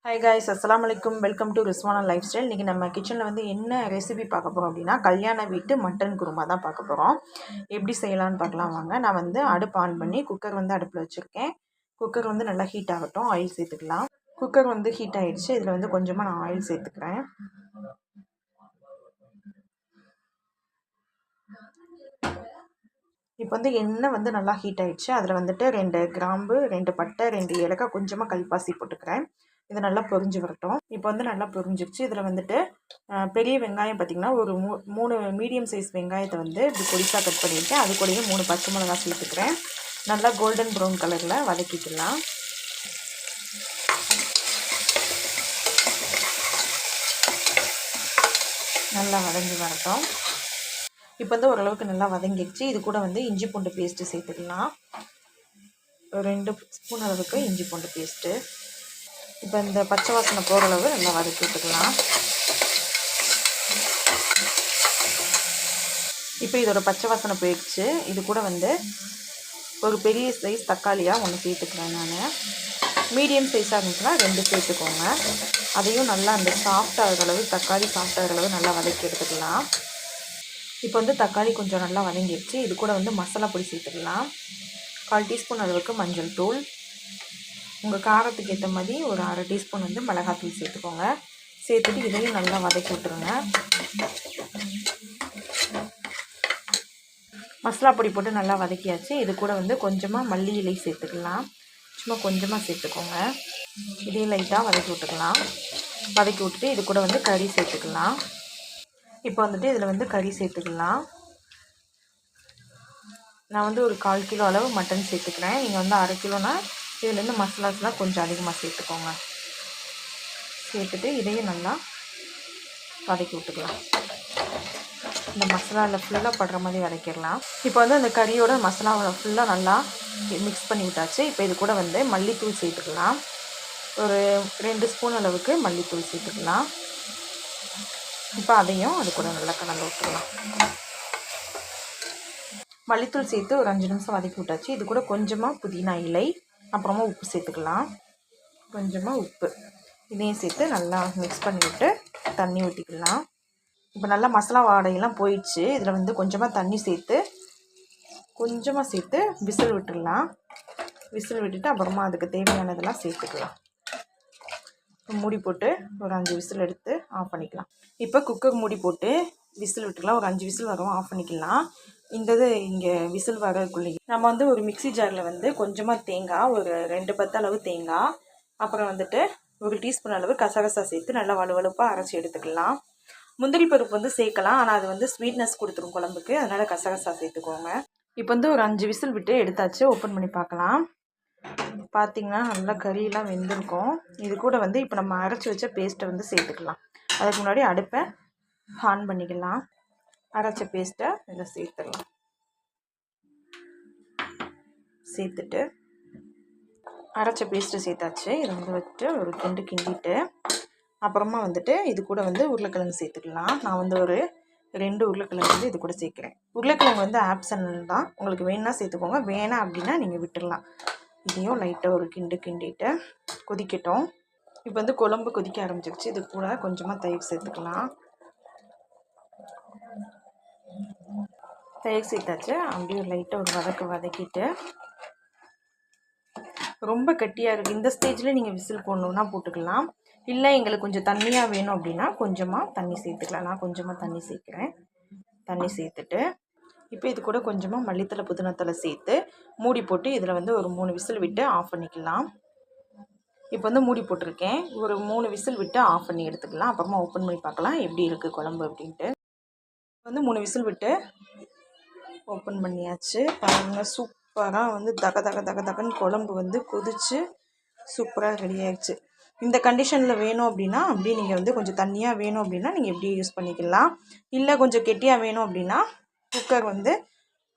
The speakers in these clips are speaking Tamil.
ஹாய் காய்ஸ், அஸ்ஸலாமு அலைக்கும். Welcome to Rizwana life style. இன்றைக்கி நம்ம கிச்சனில் வந்து என்ன ரெசிபி பார்க்க போகிறோம் அப்படின்னா, கல்யாண வீட்டு மட்டன் குருமா தான் பார்க்க போகிறோம். எப்படி செய்யலான்னு பார்க்கலாம் வாங்க. நான் வந்து அடுப்பு ஆன் பண்ணி குக்கர் வந்து அடுப்பில் வச்சுருக்கேன். குக்கர் வந்து நல்லா ஹீட் ஆகட்டும். ஆயில் சேர்த்துக்கலாம். குக்கர் வந்து ஹீட் ஆகிடுச்சு. இதில் வந்து கொஞ்சமாக நான் ஆயில் சேர்த்துக்கிறேன். இப்போ வந்து எண்ணெய் வந்து நல்லா ஹீட் ஆகிடுச்சு. அதில் வந்துட்டு 2 கிராம்பு, 2 பட்டை, 2 ஏலக்காய், கொஞ்சமாக கல்பாசி போட்டுக்கிறேன். இது நல்லா பொரிஞ்சு வரட்டும். இப்போ வந்து நல்லா பொரிஞ்சிருச்சு. இதில் வந்துட்டு பெரிய வெங்காயம் பார்த்திங்கன்னா ஒரு 3 மீடியம் சைஸ் வெங்காயத்தை வந்து இப்படி பொடிசாக கட் பண்ணியிருக்கேன். அது கூடயே 3 பச்சை மிளகா சேர்த்துக்கிறேன். நல்லா கோல்டன் ப்ரௌன் கலரில் வதக்கிக்கலாம். நல்லா வதங்கி வரட்டும். இப்போ வந்து ஓரளவுக்கு நல்லா வதங்கிடுச்சு. இது கூட வந்து இஞ்சி பூண்டு பேஸ்ட்டு சேர்த்துக்கலாம். 2 ஸ்பூன் அளவுக்கு இஞ்சி பூண்டு பேஸ்ட்டு. இப்போ இந்த பச்சை வாசனை போகிற அளவு நல்லா வதக்கி விட்டுக்கலாம். இப்போ இதோட பச்சை வாசனை போயிடுச்சு. இது கூட வந்து ஒரு பெரிய சைஸ் தக்காளியாக ஒன்று சேர்த்துக்கிறேன். நான் மீடியம் சைஸாக இருந்துச்சுன்னா 2 சேர்த்துக்கோங்க. அதையும் நல்லா அந்த சாஃப்டாகிற அளவு, தக்காளி சாஃப்டாகிற அளவு நல்லா வதக்கி எடுத்துக்கலாம். இப்போ வந்து தக்காளி கொஞ்சம் நல்லா வதங்கிடுச்சு. இது கூட வந்து மசாலா பொடி சேர்த்துக்கலாம். 1/4 டீஸ்பூன் அளவுக்கு மஞ்சள் தூள், உங்கள் காரத்துக்கு ஏற்ற மாதிரி ஒரு 1/2 டீஸ்பூன் வந்து மிளகாத்தூள் சேர்த்துக்கோங்க. சேர்த்துட்டு இதையும் நல்லா வதக்கி விட்டுருங்க. மசாலா பொடி போட்டு நல்லா வதக்கியாச்சு. இது கூட வந்து கொஞ்சமாக மல்லி இலை சேர்த்துக்கலாம். சும்மா கொஞ்சமாக சேர்த்துக்கோங்க. இதையும் லைட்டாக வதக்கி விட்டுக்கலாம். வதக்கி விட்டுட்டு இது கூட வந்து கறி சேர்த்துக்கலாம். இப்போ வந்துட்டு இதில் வந்து கறி சேர்த்துக்கலாம். நான் வந்து ஒரு 1/4 கிலோ அளவு மட்டன் சேர்த்துக்கிறேன். நீங்கள் வந்து 1/2 கிலோனா இதுலேருந்து மசாலாஸ்லாம் கொஞ்சம் அதிகமாக சேர்த்துக்கோங்க. சேர்த்துட்டு இதையும் நல்லா வதக்கி விட்டுக்கலாம். இந்த மசாலாவில் ஃபுல்லாக படுற மாதிரி வதக்கிடலாம். இப்போ வந்து அந்த கறியோட மசாலாவை ஃபுல்லாக நல்லா மிக்ஸ் பண்ணி விட்டாச்சு. இப்போ இது கூட வந்து மல்லித்தூள் சேர்த்துக்கலாம். ஒரு 2 ஸ்பூன் அளவுக்கு மல்லித்தூள் சேர்த்துக்கலாம். இப்போ அதையும் அது கூட நல்லா கலந்து விட்டுடலாம். மல்லித்தூள் சேர்த்து ஒரு 5 நிமிஷம் வதக்கி விட்டாச்சு. இது கூட கொஞ்சமாக புதினா இலை, அப்புறமா உப்பு சேர்த்துக்கலாம். கொஞ்சமாக உப்பு, இதையும் சேர்த்து நல்லா மிக்ஸ் பண்ணிவிட்டு தண்ணி ஊற்றிக்கலாம். இப்போ நல்லா மசாலா வாடையெல்லாம் போயிடுச்சு. இதில் வந்து கொஞ்சமாக தண்ணி சேர்த்து விசில் விட்டுடலாம். விசில் விட்டுட்டு அப்புறமா அதுக்கு தேவையானதெல்லாம் சேர்த்துக்கலாம். மூடி போட்டு ஒரு 5 விசில் எடுத்து ஆஃப் பண்ணிக்கலாம். இப்போ குக்கர் மூடி போட்டு விசில் விட்டுக்கலாம். ஒரு 5 விசில் வரும், ஆஃப் பண்ணிக்கலாம். இங்கே விசில் வரக்குள்ளேயே நம்ம வந்து ஒரு மிக்சி ஜாரில் வந்து கொஞ்சமாக தேங்காய், ஒரு 2 பத்து அளவு தேங்காய், அப்புறம் வந்துட்டு ஒரு டீஸ்பூன் அளவு கசகசா சேர்த்து நல்லா வலுவலுப்பாக அரைச்சி எடுத்துக்கலாம். முந்திரி பருப்பு வந்து சேர்க்கலாம், ஆனால் அது வந்து ஸ்வீட்னஸ் கொடுத்துரும் குழம்புக்கு, அதனால் கசகசா சேர்த்துக்கோங்க. இப்போ வந்து ஒரு 5 விசில் விட்டு எடுத்தாச்சு. ஓப்பன் பண்ணி பார்க்கலாம். பார்த்திங்கன்னா நல்லா கறியெல்லாம் வெந்திருக்கும். இது கூட வந்து இப்போ நம்ம அரைச்சி வச்ச பேஸ்ட்டை வந்து சேர்த்துக்கலாம். அதுக்கு முன்னாடி அடுப்பை ஆன் பண்ணிக்கலாம். அரைச்ச பேஸ்ட்டை இதில் சேர்த்துடலாம். சேர்த்துட்டு அரைச்ச பேஸ்ட்டு சேர்த்தாச்சு. இதை வந்து வச்சுட்டு ஒரு கிண்டிட்டு அப்புறமா வந்துட்டு இது கூட வந்து உருளைக்கிழங்கு சேர்த்துக்கலாம். நான் வந்து ஒரு 2 உருளைக்கிழங்கு வந்து இது கூட சேர்க்குறேன். உருளைக்கிழங்கு வந்து ஆப்ஷனல் தான், உங்களுக்கு வேணுன்னா சேர்த்துக்கோங்க, வேணாம் அப்படின்னா நீங்கள் விட்டுடலாம். இதையும் லைட்டாக ஒரு கிண்டிட்டு கொதிக்கட்டும். இப்போ வந்து குழம்பு கொதிக்க ஆரம்பிச்சிருச்சு. இது கூட கொஞ்சமாக தயிர் சேர்த்துக்கலாம். தயிர் சேர்த்தாச்சு. அப்படியே லைட்டாக ஒரு வதக்கிட்டு, ரொம்ப கட்டியாக இருக்குது இந்த ஸ்டேஜில் நீங்கள் விசில் போடணுன்னா போட்டுக்கலாம். இல்லை எங்களுக்கு கொஞ்சம் தண்ணியாக வேணும் அப்படின்னா கொஞ்சமாக தண்ணி சேர்த்துக்கலாம். நான் கொஞ்சமாக தண்ணி சேர்க்குறேன். தண்ணி சேர்த்துட்டு இப்போ இது கூட கொஞ்சமாக மல்லித்தலை, புதினாத்தலை சேர்த்து மூடி போட்டு இதில் வந்து ஒரு 3 விசில் விட்டு ஆஃப் பண்ணிக்கலாம். இப்போ வந்து மூடி போட்டிருக்கேன். ஒரு 3 விசில் விட்டு ஆஃப் பண்ணி எடுத்துக்கலாம். அப்புறமா ஓப்பன் பண்ணி பார்க்கலாம் எப்படி இருக்குது குழம்பு அப்படின்ட்டு. வந்து 3 விசில் விட்டு ஓப்பன் பண்ணியாச்சு. பாருங்கள், சூப்பராக வந்து தகன்னு குழம்பு வந்து கொதித்து சூப்பராக ரெடி ஆகிடுச்சு. இந்த கண்டிஷனில் வேணும் அப்படின்னா அப்படியே நீங்கள் வந்து கொஞ்சம் தண்ணியாக வேணும் அப்படின்னா நீங்கள் எப்படியே யூஸ் பண்ணிக்கலாம். இல்லை கொஞ்சம் கெட்டியாக வேணும் அப்படின்னா குக்கர் வந்து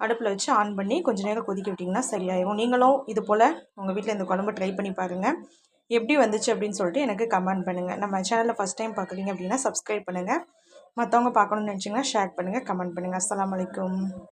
அடுப்பில் வச்சு ஆன் பண்ணி கொஞ்சம் நேரம் கொதிக்க விட்டிங்கன்னா சரியாயிடும். நீங்களும் இது போல் உங்கள் வீட்டில் இந்த குழம்பு ட்ரை பண்ணி பாருங்கள். எப்படி வந்துச்சு அப்படின்னு சொல்லிட்டு எனக்கு கமெண்ட் பண்ணுங்கள். நம்ம சேனலில் ஃபஸ்ட் டைம் பார்க்குறீங்க அப்படின்னா சப்ஸ்கிரைப் பண்ணுங்கள். மற்றவங்க பார்க்கணுன்னு நினச்சிங்கன்னா ஷேர் பண்ணுங்கள், கமெண்ட் பண்ணுங்கள். அஸ்ஸலாமு அலைக்கும்.